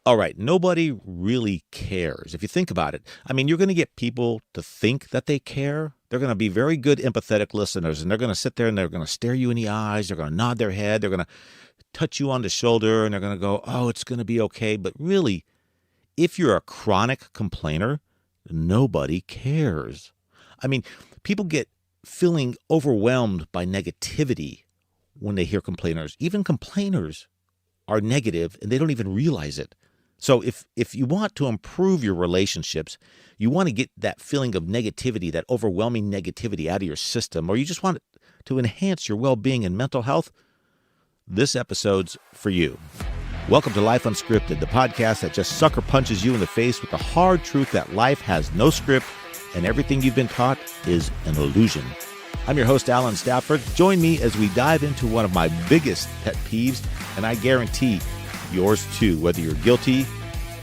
All right, nobody really cares. If you think about it, I mean, you're going to get people to think that they care. They're going to be very good empathetic listeners, and they're going to sit there and they're going to stare you in the eyes. They're going to nod their head. They're going to touch you on the shoulder, and they're going to go, oh, it's going to be okay. But really, if you're a chronic complainer, nobody cares. I mean, people get feeling overwhelmed by negativity when they hear complainers. Even complainers are negative, and they don't even realize it. So if you want to improve your relationships, you want to get that feeling of negativity, that overwhelming negativity out of your system, or you just want to enhance your well-being and mental health, this episode's for you. Welcome to Life Unscripted, the podcast that just sucker punches you in the face with the hard truth that life has no script and everything you've been taught is an illusion. I'm your host, Alan Stafford. Join me as we dive into one of my biggest pet peeves, and I guarantee yours too, whether you're guilty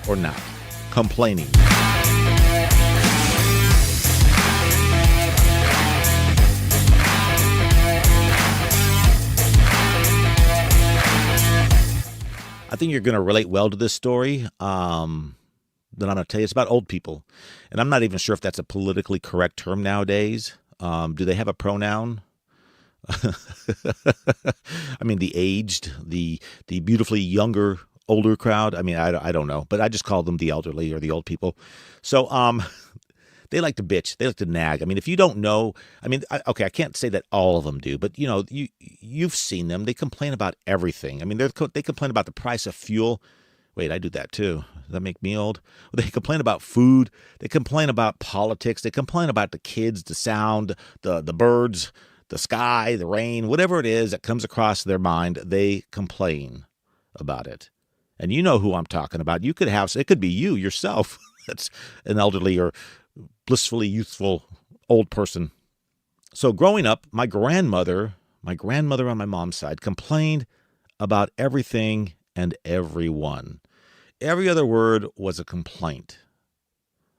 or not. Complaining. I think you're going to relate well to this story. That I'm going to tell you, it's about old people. And I'm not even sure if that's a politically correct term nowadays. Do they have a pronoun? I mean, the aged, the beautifully younger, older crowd. I mean, I don't know, but I just call them the elderly or the old people. So they like to bitch. They like to nag. I mean, if you don't know, I mean, I can't say that all of them do, but you've seen them. They complain about everything. I mean, they complain about the price of fuel. Wait, I do that too. Does that make me old? They complain about food. They complain about politics. They complain about the kids, the sound, the birds, the sky, the rain, whatever it is that comes across their mind, they complain about it. And you know who I'm talking about. It could be you yourself. That's an elderly or blissfully youthful old person. So growing up, my grandmother on my mom's side complained about everything and everyone. Every other word was a complaint.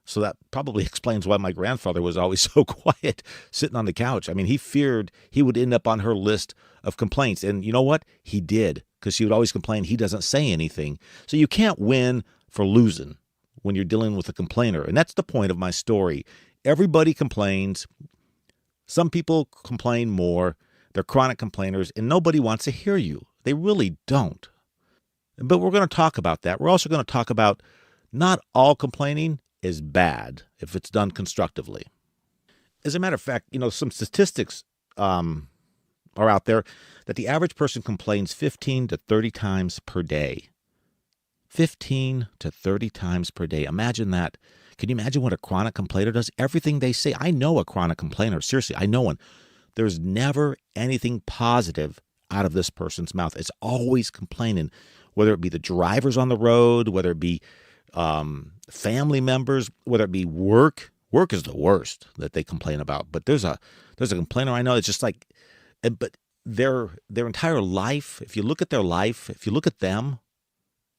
So that probably explains why my grandfather was always so quiet sitting on the couch. I mean, he feared he would end up on her list of complaints. And you know what? He did, because she would always complain he doesn't say anything. So you can't win for losing when you're dealing with a complainer. And that's the point of my story. Everybody complains. Some people complain more. They're chronic complainers, and nobody wants to hear you. They really don't. But we're going to talk about that. We're also going to talk about not all complaining is bad if it's done constructively. As a matter of fact, some statistics are out there that the average person complains 15 to 30 times per day. 15 to 30 times per day. Imagine that. Can you imagine what a chronic complainer does? Everything they say. I know a chronic complainer. Seriously, I know one. There's never anything positive out of this person's mouth. It's always complaining, whether it be the drivers on the road, whether it be family members, whether it be work. Work is the worst that they complain about. But there's a complainer I know. It's just like, but their entire life. If you look at their life, if you look at them,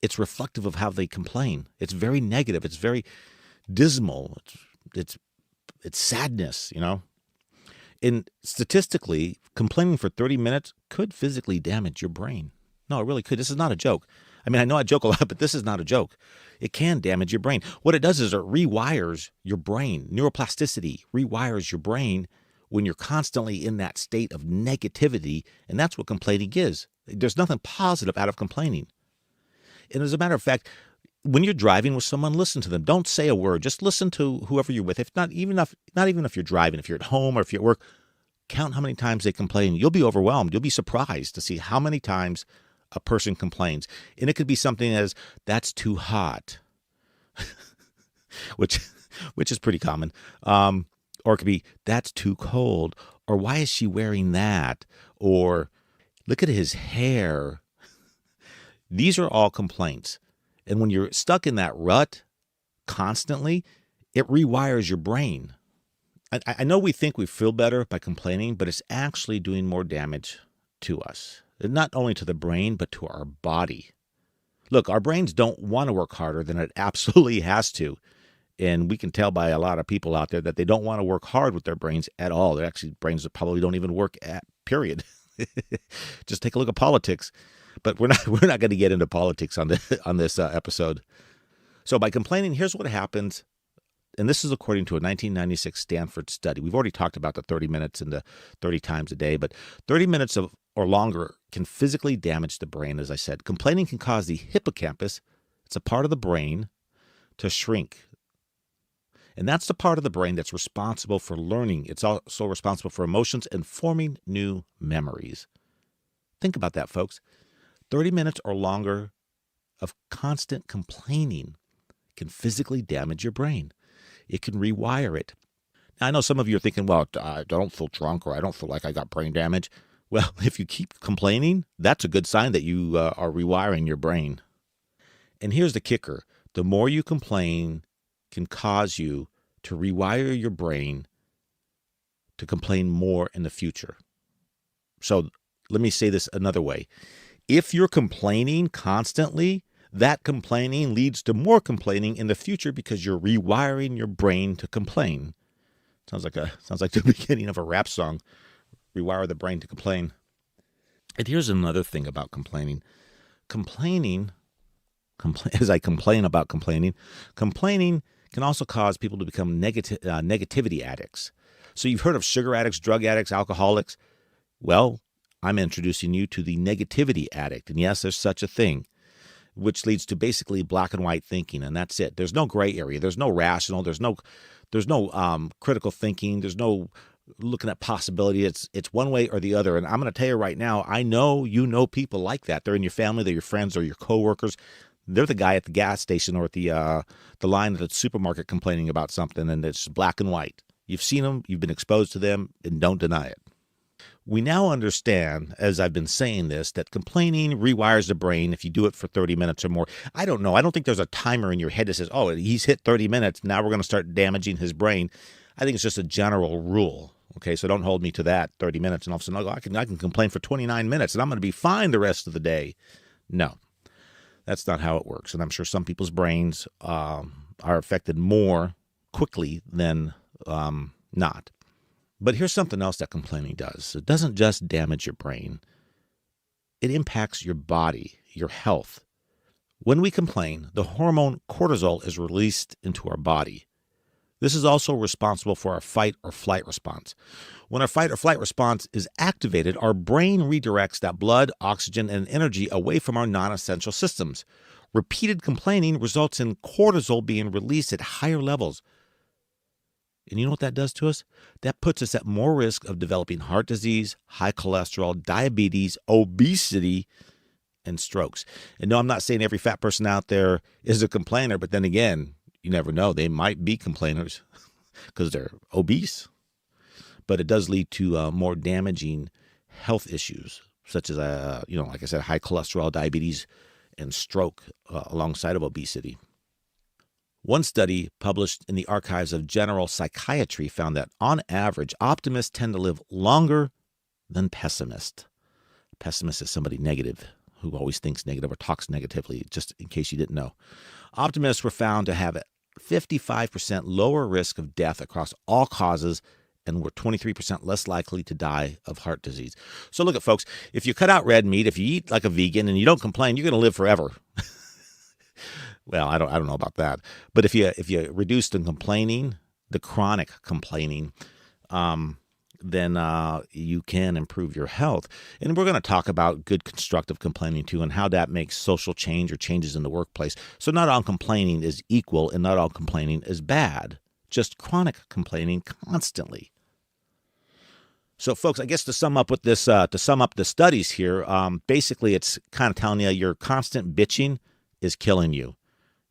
it's reflective of how they complain. It's very negative. It's very dismal. It's sadness. And statistically, complaining for 30 minutes could physically damage your brain. No, it really could. This is not a joke. I mean, I know I joke a lot, but this is not a joke. It can damage your brain. What it does is it rewires your brain. Neuroplasticity rewires your brain when you're constantly in that state of negativity, and that's what complaining is. There's nothing positive out of complaining. And as a matter of fact, when you're driving with someone, listen to them. Don't say a word. Just listen to whoever you're with. Not even if you're driving, if you're at home or if you're at work, count how many times they complain. You'll be overwhelmed. You'll be surprised to see how many times a person complains. And it could be something as, that's too hot, which is pretty common. Or it could be, that's too cold. Or why is she wearing that? Or look at his hair. These are all complaints. And when you're stuck in that rut constantly, it rewires your brain. I know we think we feel better by complaining, but it's actually doing more damage to us. Not only to the brain, but to our body. Look, our brains don't want to work harder than it absolutely has to. And we can tell by a lot of people out there that they don't want to work hard with their brains at all. They're actually brains that probably don't even work at, period. Just take a look at politics. But we're not going to get into politics on this episode. So by complaining, here's what happens. And this is according to a 1996 Stanford study. We've already talked about the 30 minutes and the 30 times a day, but 30 minutes or longer can physically damage the brain, as I said. Complaining can cause the hippocampus, it's a part of the brain, to shrink. And that's the part of the brain that's responsible for learning. It's also responsible for emotions and forming new memories. Think about that, folks. 30 minutes or longer of constant complaining can physically damage your brain. It can rewire it. Now, I know some of you are thinking, well, I don't feel drunk or I don't feel like I got brain damage. Well, if you keep complaining, that's a good sign that you are rewiring your brain. And here's the kicker. The more you complain can cause you to rewire your brain to complain more in the future. So let me say this another way. If you're complaining constantly, that complaining leads to more complaining in the future because you're rewiring your brain to complain. Sounds like the beginning of a rap song. Rewire the brain to complain. And here's another thing about complaining. As I complain about complaining can also cause people to become negativity addicts. So you've heard of sugar addicts, drug addicts, alcoholics. Well, I'm introducing you to the negativity addict. And yes, there's such a thing, which leads to basically black and white thinking, and that's it. There's no gray area. There's no rational. There's no critical thinking. There's no looking at possibility. It's one way or the other. And I'm going to tell you right now, I know you know people like that. They're in your family. They're your friends or your coworkers. They're the guy at the gas station or at the line at the supermarket complaining about something, and it's black and white. You've seen them. You've been exposed to them, and don't deny it. We now understand, as I've been saying this, that complaining rewires the brain if you do it for 30 minutes or more. I don't know. I don't think there's a timer in your head that says, oh, he's hit 30 minutes. Now we're going to start damaging his brain. I think it's just a general rule. Okay, so don't hold me to that 30 minutes. And all of a sudden, I can complain for 29 minutes and I'm going to be fine the rest of the day. No, that's not how it works. And I'm sure some people's brains are affected more quickly than not. But here's something else that complaining does. It doesn't just damage your brain. It impacts your body, your health. When we complain, the hormone cortisol is released into our body. This is also responsible for our fight or flight response. When our fight or flight response is activated, our brain redirects that blood, oxygen, and energy away from our non-essential systems. Repeated complaining results in cortisol being released at higher levels. And you know what that does to us? That puts us at more risk of developing heart disease, high cholesterol, diabetes, obesity, and strokes. And no, I'm not saying every fat person out there is a complainer, but then again, you never know. They might be complainers because they're obese. But it does lead to more damaging health issues, such as, like I said, high cholesterol, diabetes, and stroke alongside of obesity. One study published in the Archives of General Psychiatry found that, on average, optimists tend to live longer than pessimists. Pessimist is somebody negative who always thinks negative or talks negatively, just in case you didn't know. Optimists were found to have a 55% lower risk of death across all causes and were 23% less likely to die of heart disease. So look at folks, if you cut out red meat, if you eat like a vegan and you don't complain, you're going to live forever. Well, I don't know about that. But if you reduce the complaining, the chronic complaining, then you can improve your health. And we're going to talk about good constructive complaining too, and how that makes social change or changes in the workplace. So not all complaining is equal, and not all complaining is bad. Just chronic complaining constantly. So, folks, I guess to sum up with this, to sum up the studies here, basically it's kind of telling you your constant bitching is killing you.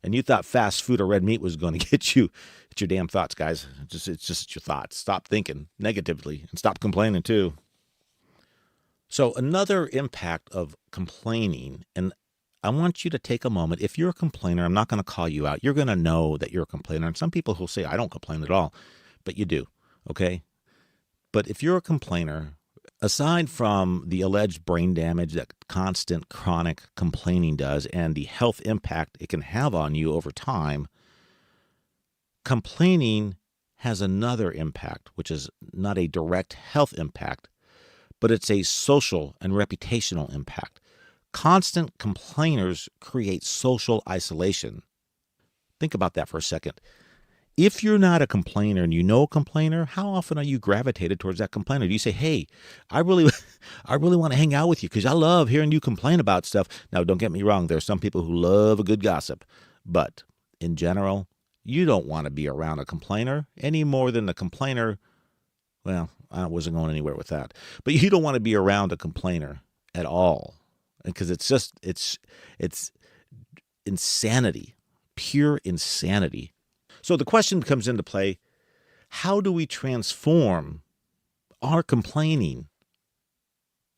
And you thought fast food or red meat was going to get you. It's your damn thoughts, guys. It's just your thoughts. Stop thinking negatively and stop complaining too. So another impact of complaining, and I want you to take a moment. If you're a complainer, I'm not going to call you out. You're going to know that you're a complainer. And some people who say, I don't complain at all, but you do, okay? But if you're a complainer, aside from the alleged brain damage that constant chronic complaining does and the health impact it can have on you over time, complaining has another impact, which is not a direct health impact, but it's a social and reputational impact. Constant complainers create social isolation. Think about that for a second. If you're not a complainer and you know a complainer, how often are you gravitated towards that complainer? Do you say, hey, I really want to hang out with you because I love hearing you complain about stuff. Now, don't get me wrong. There are some people who love a good gossip. But in general, you don't want to be around a complainer any more than the complainer. Well, I wasn't going anywhere with that. But you don't want to be around a complainer at all because it's insanity, pure insanity. So the question comes into play, how do we transform our complaining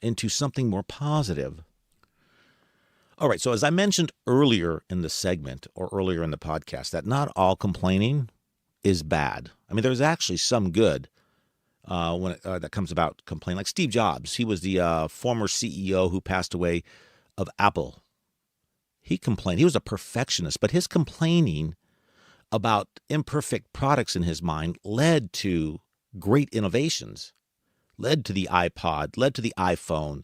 into something more positive? All right, so as I mentioned earlier in the segment or earlier in the podcast, that not all complaining is bad. I mean, there's actually some good that comes about complaining. Like Steve Jobs, he was the former CEO who passed away of Apple. He complained. He was a perfectionist, but his complaining about imperfect products in his mind led to great innovations, led to the iPod, led to the iPhone,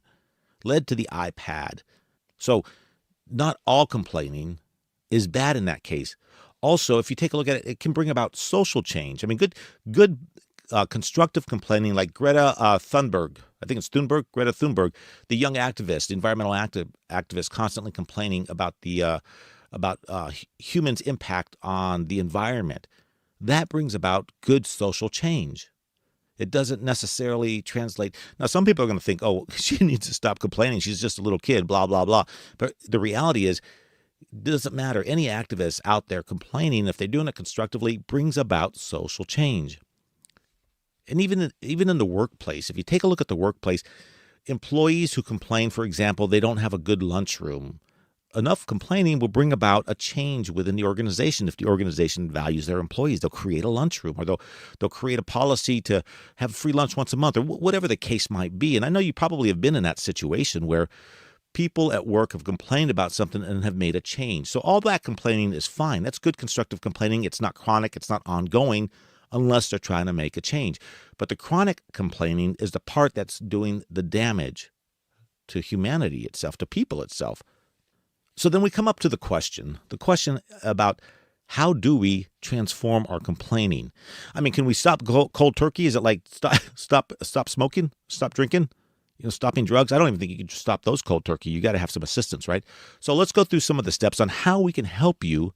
led to the iPad. So not all complaining is bad in that case. Also, if you take a look at it, it can bring about social change. I mean, good constructive complaining like Greta Thunberg. I think it's Greta Thunberg, the young activist, the environmental activist constantly complaining about the humans' impact on the environment. That brings about good social change. It doesn't necessarily translate. Now, some people are going to think, oh, she needs to stop complaining. She's just a little kid, blah, blah, blah. But the reality is, it doesn't matter. Any activist out there complaining, if they're doing it constructively, brings about social change. And even in the workplace, if you take a look at the workplace, employees who complain, for example, they don't have a good lunchroom, enough complaining will bring about a change within the organization. If the organization values their employees, they'll create a lunchroom, or they'll create a policy to have free lunch once a month, or whatever the case might be. And I know you probably have been in that situation where people at work have complained about something and have made a change. So all that complaining is fine. That's good constructive complaining. It's not chronic. It's not ongoing unless they're trying to make a change. But the chronic complaining is the part that's doing the damage to humanity itself, to people itself. So then we come up to the question about how do we transform our complaining? I mean, can we stop cold turkey? Is it like stop smoking, stop drinking, stopping drugs? I don't even think you can just stop those cold turkey. You got to have some assistance, right? So let's go through some of the steps on how we can help you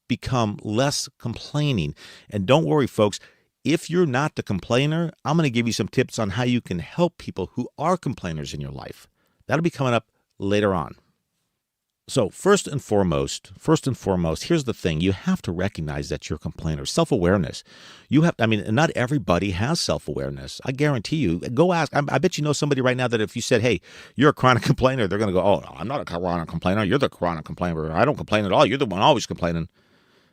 become less complaining. And don't worry, folks, if you're not the complainer, I'm going to give you some tips on how you can help people who are complainers in your life. That'll be coming up later on. So first and foremost, here's the thing. You have to recognize that you're a complainer. Self-awareness. Not everybody has self-awareness. I guarantee you. Go ask. I bet you know somebody right now that if you said, hey, you're a chronic complainer, they're going to go, oh, I'm not a chronic complainer. You're the chronic complainer. I don't complain at all. You're the one always complaining.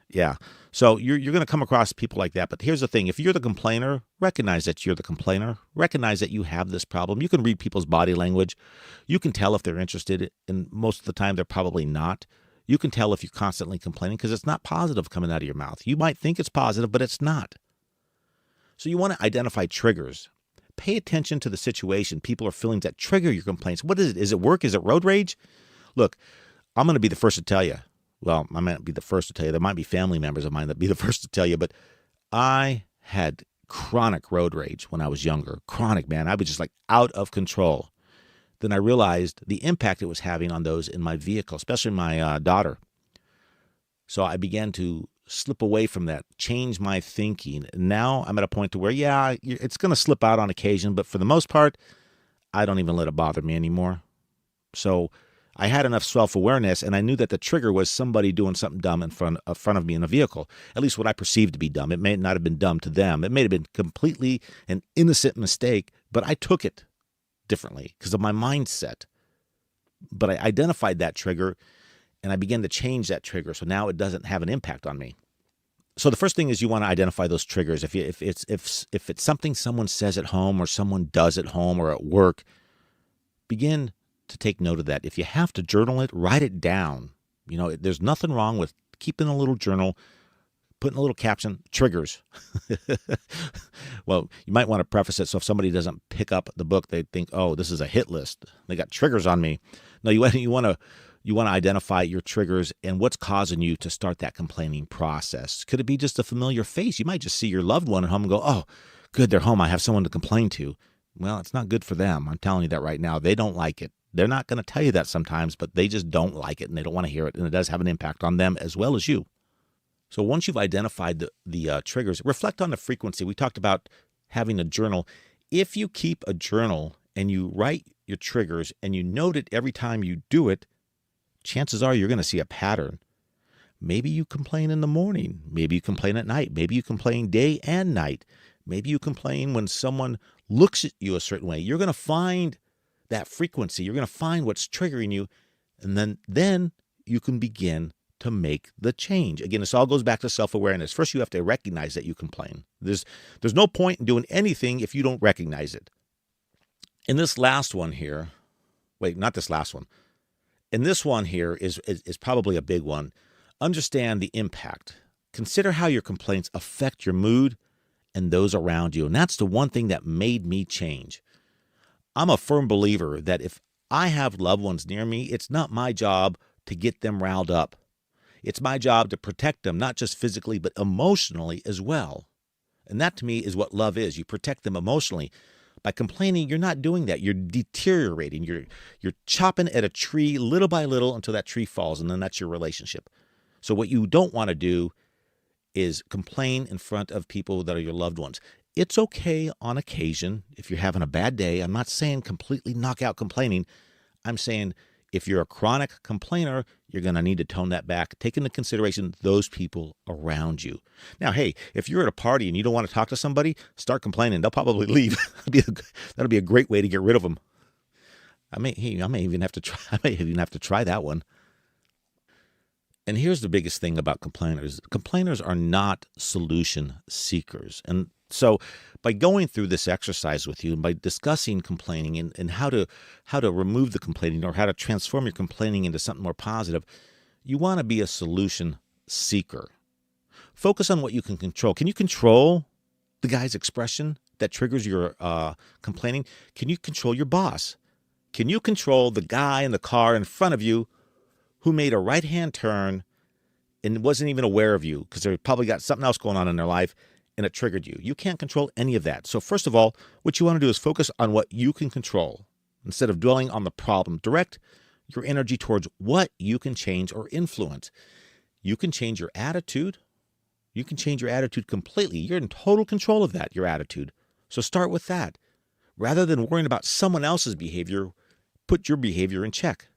Yeah. So you're going to come across people like that. But here's the thing. If you're the complainer, recognize that you're the complainer. Recognize that you have this problem. You can read people's body language. You can tell if they're interested, and most of the time they're probably not. You can tell if you're constantly complaining because it's not positive coming out of your mouth. You might think it's positive, but it's not. So you want to identify triggers. Pay attention to the situation people are feeling that trigger your complaints. What is it? Is it work? Is it road rage? Look, I'm going to be the first to tell you. Well, I might be the first to tell you. There might be family members of mine that be the first to tell you, but I had chronic road rage when I was younger. Chronic, man. I was just like out of control. Then I realized the impact it was having on those in my vehicle, especially my daughter. So I began to slip away from that, change my thinking. Now I'm at a point to where, yeah, it's going to slip out on occasion, but for the most part, I don't even let it bother me anymore. So I had enough self-awareness, and I knew that the trigger was somebody doing something dumb in front of me in a vehicle, at least what I perceived to be dumb. It may not have been dumb to them. It may have been completely an innocent mistake, but I took it differently because of my mindset. But I identified that trigger, and I began to change that trigger, so now it doesn't have an impact on me. So the first thing is you want to identify those triggers. If it's something someone says at home or someone does at home or at work, begin to take note of that. If you have to journal it, write it down. There's nothing wrong with keeping a little journal, put in a little caption, triggers. Well, you might want to preface it so if somebody doesn't pick up the book, they think, oh, this is a hit list. They got triggers on me. No, you want to identify your triggers and what's causing you to start that complaining process. Could it be just a familiar face? You might just see your loved one at home and go, oh, good, they're home. I have someone to complain to. Well, it's not good for them. I'm telling you that right now. They don't like it. They're not going to tell you that sometimes, but they just don't like it and they don't want to hear it. And it does have an impact on them as well as you. So once you've identified the triggers, reflect on the frequency. We talked about having a journal. If you keep a journal and you write your triggers and you note it every time you do it, chances are you're going to see a pattern. Maybe you complain in the morning. Maybe you complain at night. Maybe you complain day and night. Maybe you complain when someone looks at you a certain way. You're going to find that frequency. You're going to find what's triggering you. And then you can begin to make the change. Again, this all goes back to self-awareness. First, you have to recognize that you complain. There's no point in doing anything if you don't recognize it. In this last one here, not this last one. And this one here is probably a big one. Understand the impact. Consider how your complaints affect your mood and those around you. And that's the one thing that made me change. I'm a firm believer that if I have loved ones near me, it's not my job to get them riled up. It's my job to protect them, not just physically, but emotionally as well. And that to me is what love is. You protect them emotionally. By complaining, you're not doing that. You're deteriorating. You're chopping at a tree little by little until that tree falls, and then that's your relationship. So what you don't want to do is complain in front of people that are your loved ones. It's okay on occasion if you're having a bad day. I'm not saying completely knock out complaining. I'm saying if you're a chronic complainer, you're going to need to tone that back, take into consideration those people around you. Now, hey, if you're at a party and you don't want to talk to somebody, start complaining. They'll probably leave. That'll be a great way to get rid of them. I may even have to try that one. And here's the biggest thing about complainers. Complainers are not solution seekers. And so by going through this exercise with you and by discussing complaining and how to remove the complaining or how to transform your complaining into something more positive, you want to be a solution seeker. Focus on what you can control. Can you control the guy's expression that triggers your complaining? Can you control your boss? Can you control the guy in the car in front of you who made a right-hand turn and wasn't even aware of you because they probably got something else going on in their life and it triggered you? You can't control any of that. So first of all, what you want to do is focus on what you can control instead of dwelling on the problem. Direct your energy towards what you can change or influence. You can change your attitude. You can change your attitude completely. You're in total control of that, your attitude. So start with that. Rather than worrying about someone else's behavior, put your behavior in check.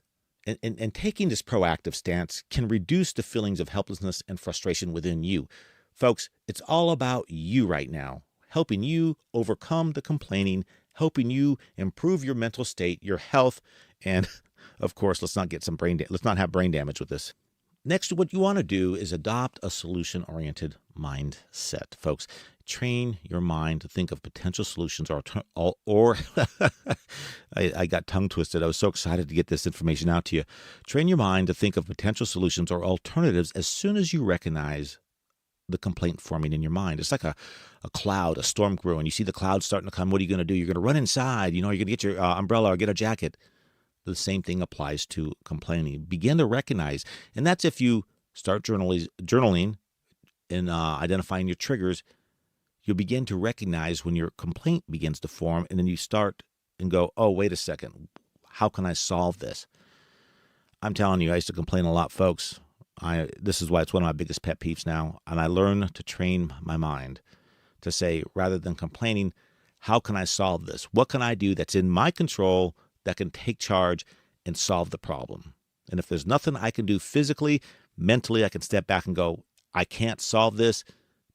And taking this proactive stance can reduce the feelings of helplessness and frustration within you. Folks, it's all about you right now, helping you overcome the complaining, helping you improve your mental state, your health, and of course, let's not have brain damage with this. Next, what you want to do is adopt a solution-oriented mindset, folks. Train your mind to think of potential solutions or I got tongue twisted. I was so excited to get this information out to you. Train your mind to think of potential solutions or alternatives as soon as you recognize the complaint forming in your mind. It's like a cloud, a storm brewing. You see the clouds starting to come. What are you going to do? You're going to run inside. You're going to get your umbrella or get a jacket. The same thing applies to complaining. Begin to recognize, and that's if you start journaling and identifying your triggers. You'll begin to recognize when your complaint begins to form, and then you start and go, oh, wait a second. How can I solve this? I'm telling you, I used to complain a lot, folks. This is why it's one of my biggest pet peeves now. And I learned to train my mind to say, rather than complaining, how can I solve this? What can I do that's in my control that can take charge and solve the problem? And if there's nothing I can do physically, mentally, I can step back and go, I can't solve this.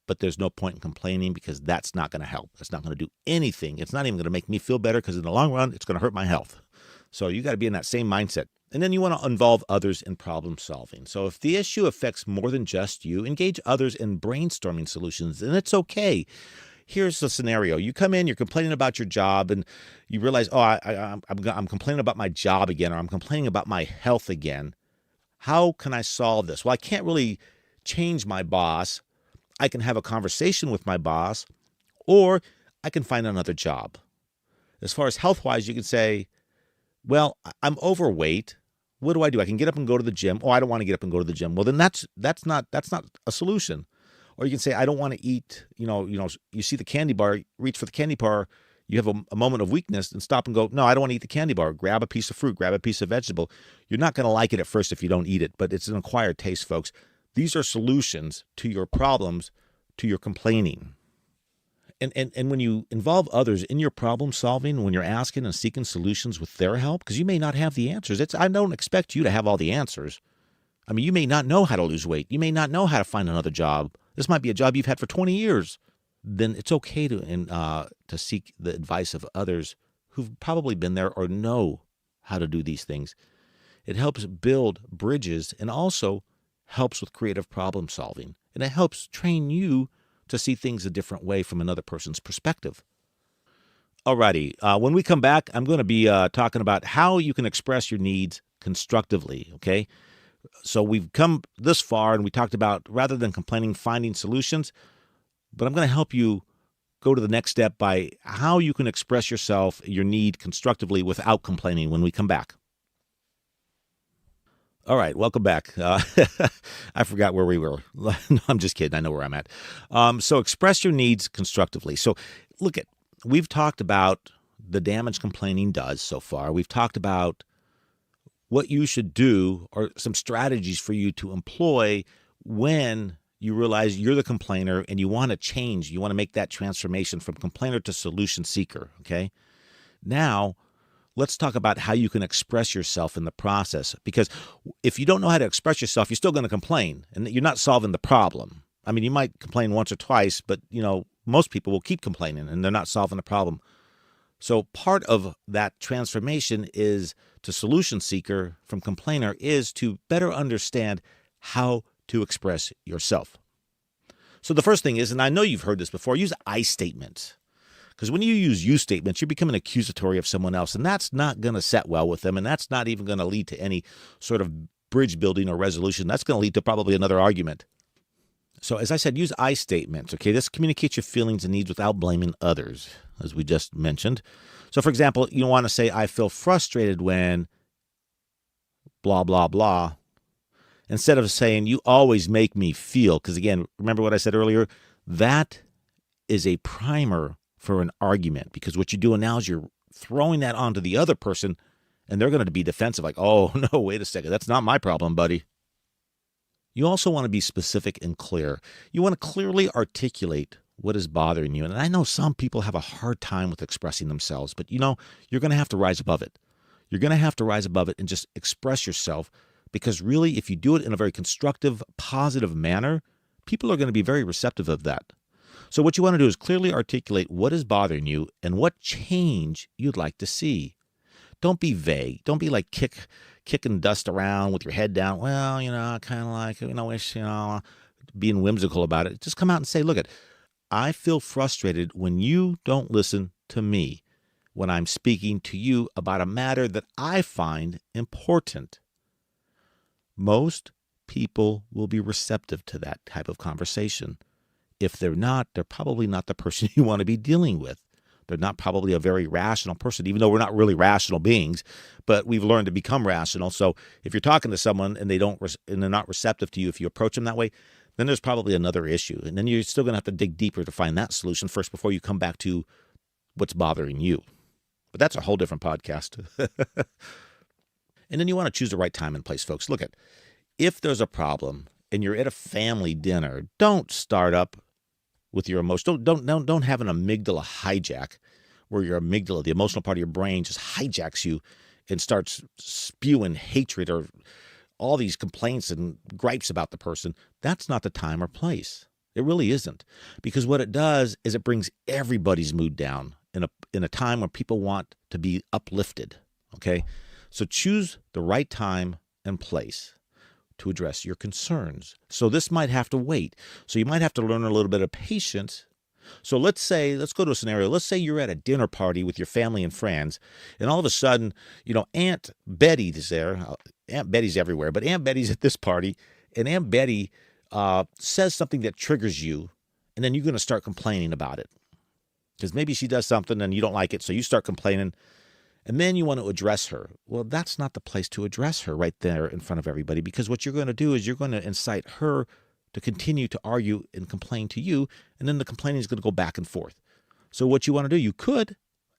But there's no point in complaining because that's not going to help. It's not going to do anything. It's not even going to make me feel better because in the long run, it's going to hurt my health. So you got to be in that same mindset. And then you want to involve others in problem solving. So if the issue affects more than just you, engage others in brainstorming solutions, and it's okay. Here's the scenario. You come in, you're complaining about your job, and you realize, I'm complaining about my job again, or I'm complaining about my health again. How can I solve this? Well, I can't really change my boss. I can have a conversation with my boss, or I can find another job. As far as health-wise, you can say, well, I'm overweight. What do I do? I can get up and go to the gym. Oh, I don't want to get up and go to the gym. Well, then that's not a solution. Or you can say, I don't want to eat, you see the candy bar, reach for the candy bar, you have a moment of weakness and stop and go, no, I don't want to eat the candy bar. Grab a piece of fruit, grab a piece of vegetable. You're not going to like it at first if you don't eat it, but it's an acquired taste, folks. These are solutions to your problems, to your complaining. And when you involve others in your problem solving, when you're asking and seeking solutions with their help, because you may not have the answers. I don't expect you to have all the answers. I mean, you may not know how to lose weight. You may not know how to find another job. This might be a job you've had for 20 years. Then it's okay to seek the advice of others who've probably been there or know how to do these things. It helps build bridges and also helps with creative problem solving. And it helps train you to see things a different way from another person's perspective. Alrighty, when we come back, I'm going to be talking about how you can express your needs constructively, okay? So we've come this far, and we talked about, rather than complaining, finding solutions, but I'm going to help you go to the next step by how you can express yourself, your need constructively without complaining when we come back. All right, welcome back. I forgot where we were. No, I'm just kidding. I know where I'm at. So express your needs constructively. So we've talked about the damage complaining does so far. We've talked about what you should do or some strategies for you to employ when you realize you're the complainer and you want to change. You want to make that transformation from complainer to solution seeker, okay? Now, let's talk about how you can express yourself in the process. Because if you don't know how to express yourself, you're still going to complain, and you're not solving the problem. I mean, you might complain once or twice, but, most people will keep complaining, and they're not solving the problem. So part of that transformation is to solution seeker from complainer is to better understand how to express yourself. So the first thing is, and I know you've heard this before, use I statements. Because when you use you statements, you're becoming accusatory of someone else, and that's not going to set well with them, and that's not even going to lead to any sort of bridge building or resolution. That's going to lead to probably another argument. So as I said, use I statements, okay? This communicates your feelings and needs without blaming others, as we just mentioned. So for example, you want to say, I feel frustrated when blah, blah, blah, instead of saying, you always make me feel. Because again, remember what I said earlier? That is a primer for an argument, because what you're doing now is you're throwing that onto the other person, and they're going to be defensive, like, oh, no, wait a second, that's not my problem, buddy. You also want to be specific and clear. You want to clearly articulate what is bothering you. And I know some people have a hard time with expressing themselves, but you're going to have to rise above it. You're going to have to rise above it and just express yourself, because really, if you do it in a very constructive, positive manner, people are going to be very receptive of that. So what you want to do is clearly articulate what is bothering you and what change you'd like to see. Don't be vague. Don't be like kicking dust around with your head down. Well, I kind of like, wish, being whimsical about it. Just come out and say, look, I feel frustrated when you don't listen to me when I'm speaking to you about a matter that I find important. Most people will be receptive to that type of conversation. If they're not, they're probably not the person you want to be dealing with. They're not probably a very rational person, even though we're not really rational beings, but we've learned to become rational. So if you're talking to someone and they're not receptive to you, if you approach them that way, then there's probably another issue. And then you're still going to have to dig deeper to find that solution first before you come back to what's bothering you. But that's a whole different podcast. And then you want to choose the right time and place, folks. Look, if there's a problem and you're at a family dinner, don't start up with your emotion. Don't have an amygdala hijack, where your amygdala, the emotional part of your brain, just hijacks you and starts spewing hatred or all these complaints and gripes about the person. That's not the time or place. It really isn't. Because what it does is it brings everybody's mood down in a time where people want to be uplifted. Okay? So choose the right time and place to address your concerns. So this might have to wait. So you might have to learn a little bit of patience. So let's go to a scenario. Let's say you're at a dinner party with your family and friends, and all of a sudden, Aunt Betty is there. Aunt Betty's everywhere, but Aunt Betty's at this party, and Aunt Betty says something that triggers you, and then you're going to start complaining about it. Because maybe she does something and you don't like it, so you start complaining, and then you want to address her. Well, that's not the place to address her right there in front of everybody, because what you're going to do is you're going to incite her to continue to argue and complain to you, and then the complaining is going to go back and forth. So what you want to do, you could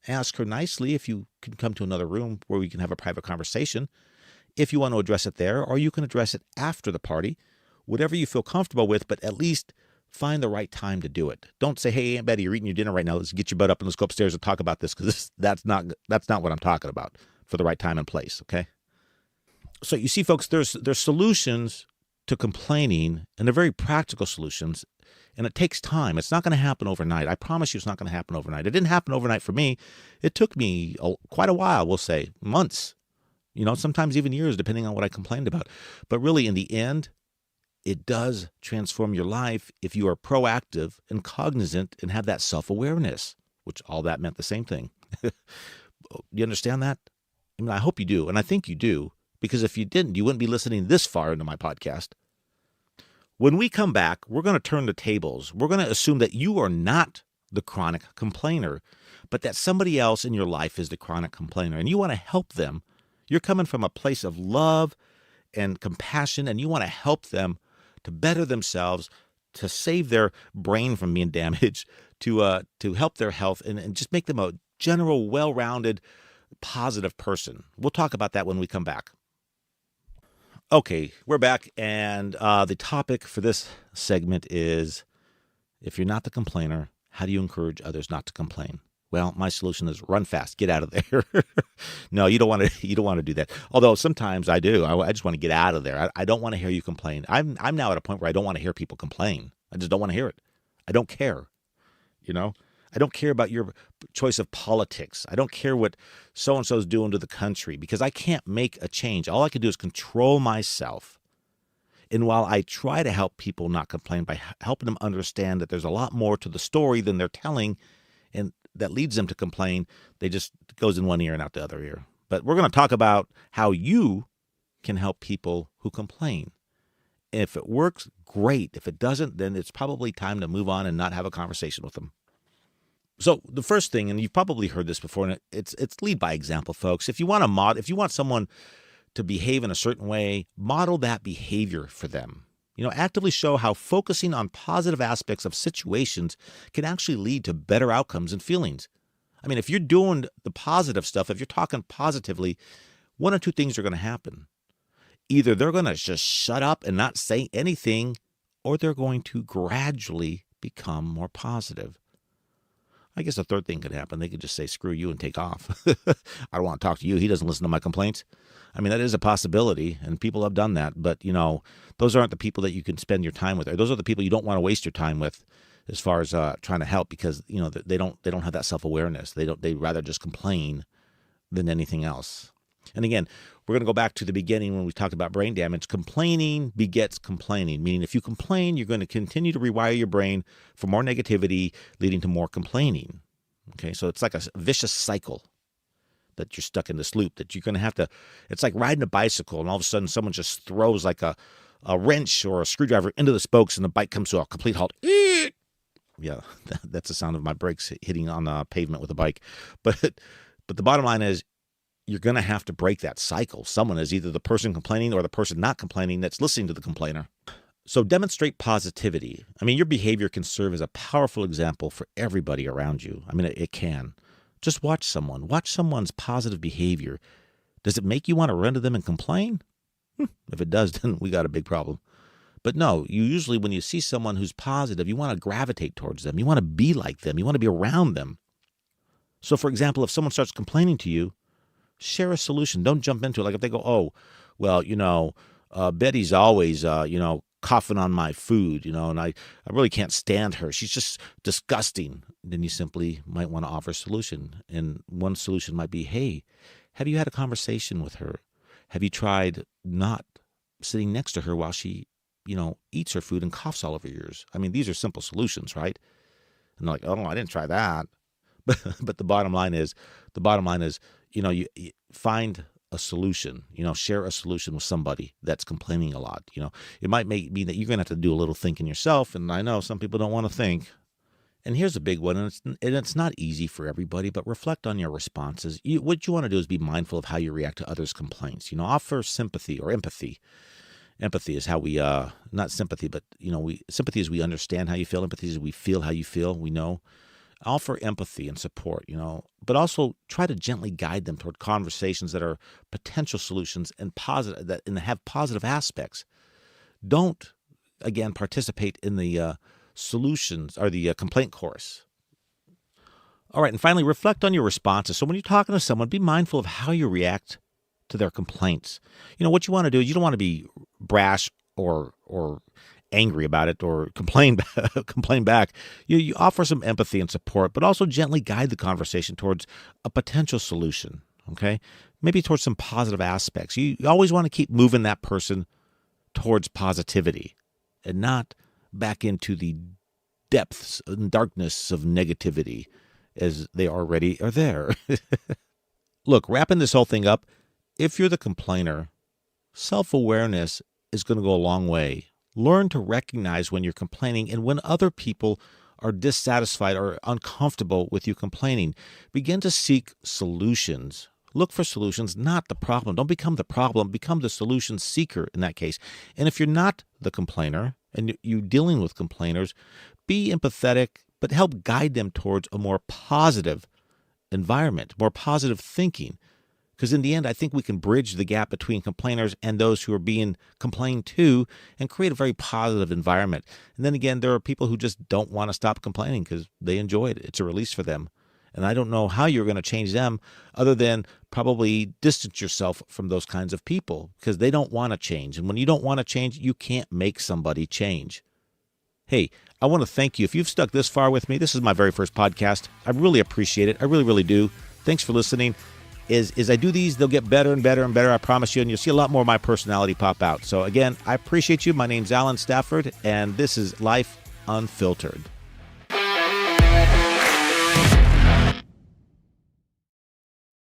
ask her nicely if you can come to another room where we can have a private conversation, if you want to address it there, or you can address it after the party, whatever you feel comfortable with, but at least find the right time to do it. Don't say, hey, Aunt Betty, you're eating your dinner right now. Let's get your butt up and let's go upstairs and talk about this, because that's not what I'm talking about, for the right time and place, okay? So you see, folks, there's solutions to complaining, and they're very practical solutions, and it takes time. It's not going to happen overnight. I promise you it's not going to happen overnight. It didn't happen overnight for me. It took me quite a while, we'll say, months, sometimes even years, depending on what I complained about. But really, in the end, it does transform your life if you are proactive and cognizant and have that self-awareness, which all that meant the same thing. You understand that? I mean, I hope you do, and I think you do, because if you didn't, you wouldn't be listening this far into my podcast. When we come back, we're going to turn the tables. We're going to assume that you are not the chronic complainer, but that somebody else in your life is the chronic complainer, and you want to help them. You're coming from a place of love and compassion, and you want to help them to better themselves, to save their brain from being damaged, to help their health, and just make them a general, well-rounded, positive person. We'll talk about that when we come back. Okay, we're back, and the topic for this segment is, if you're not the complainer, how do you encourage others not to complain? Well, my solution is run fast, get out of there. No, you don't want to do that. Although sometimes I do. I just want to get out of there. I don't want to hear you complain. I'm now at a point where I don't want to hear people complain. I just don't want to hear it. I don't care. I don't care about your choice of politics. I don't care what so-and-so is doing to the country, because I can't make a change. All I can do is control myself. And while I try to help people not complain by helping them understand that there's a lot more to the story than they're telling, and that leads them to complain, they just goes in one ear and out the other ear. But we're going to talk about how you can help people who complain. If it works, great. If it doesn't, then it's probably time to move on and not have a conversation with them. So the first thing, and you've probably heard this before, and it's lead by example, folks. If you want someone to behave in a certain way, model that behavior for them. Actively show how focusing on positive aspects of situations can actually lead to better outcomes and feelings. I mean, if you're doing the positive stuff, if you're talking positively, one or two things are going to happen. Either they're going to just shut up and not say anything, or they're going to gradually become more positive. I guess a third thing could happen. They could just say, screw you, and take off. I don't want to talk to you. He doesn't listen to my complaints. I mean, that is a possibility, and people have done that. But, those aren't the people that you can spend your time with. Or those are the people you don't want to waste your time with as far as trying to help, because, they don't have that self-awareness. They'd rather just complain than anything else. And again, we're going to go back to the beginning when we talked about brain damage. Complaining begets complaining, meaning if you complain, you're going to continue to rewire your brain for more negativity, leading to more complaining. Okay, so it's like a vicious cycle that you're stuck in this loop that you're going to have to, it's like riding a bicycle and all of a sudden someone just throws like a wrench or a screwdriver into the spokes and the bike comes to a complete halt. Yeah, that's the sound of my brakes hitting on the pavement with a bike. But the bottom line is, you're going to have to break that cycle. Someone is either the person complaining or the person not complaining that's listening to the complainer. So demonstrate positivity. I mean, your behavior can serve as a powerful example for everybody around you. I mean, it can. Just watch someone's positive behavior. Does it make you want to run to them and complain? If it does, then we got a big problem. But no, you usually, when you see someone who's positive, you want to gravitate towards them. You want to be like them. You want to be around them. So, for example, if someone starts complaining to you, share a solution. Don't jump into it. Like if they go, oh, well, Betty's always, coughing on my food, and I really can't stand her. She's just disgusting. Then you simply might want to offer a solution. And one solution might be, hey, have you had a conversation with her? Have you tried not sitting next to her while she, eats her food and coughs all over yours? I mean, these are simple solutions, right? And they're like, oh, I didn't try that. But the bottom line is, you find a solution. Share a solution with somebody that's complaining a lot. It might mean that you're going to have to do a little thinking yourself. And I know some people don't want to think. And here's a big one, and it's not easy for everybody, but reflect on your responses. What you want to do is be mindful of how you react to others' complaints. Offer sympathy or empathy. Empathy is how we, not sympathy, but, sympathy is we understand how you feel. Empathy is we feel how you feel. We know. Offer empathy and support, but also try to gently guide them toward conversations that are potential solutions and positive and have positive aspects. Don't, again, participate in the solutions or the complaint chorus. All right, and finally, reflect on your responses. So when you're talking to someone, be mindful of how you react to their complaints. What you want to do is you don't want to be brash or angry about it or complain back. You offer some empathy and support, but also gently guide the conversation towards a potential solution, okay? Maybe towards some positive aspects. You always want to keep moving that person towards positivity and not back into the depths and darkness of negativity as they already are there. Look, wrapping this whole thing up, if you're the complainer, self-awareness is going to go a long way. Learn to recognize when you're complaining and when other people are dissatisfied or uncomfortable with you complaining. Begin to seek solutions. Look for solutions, not the problem. Don't become the problem. Become the solution seeker in that case. And if you're not the complainer and you're dealing with complainers, be empathetic, but help guide them towards a more positive environment, more positive thinking. Because in the end, I think we can bridge the gap between complainers and those who are being complained to and create a very positive environment. And then again, there are people who just don't want to stop complaining because they enjoy it. It's a release for them. And I don't know how you're going to change them other than probably distance yourself from those kinds of people because they don't want to change. And when you don't want to change, you can't make somebody change. Hey, I want to thank you. If you've stuck this far with me, this is my very first podcast. I really appreciate it. I really, really do. Thanks for listening. As I do these, they'll get better and better and better, I promise you, and you'll see a lot more of my personality pop out. So again, I appreciate you. My name's Alan Stafford, and this is Life Unfiltered.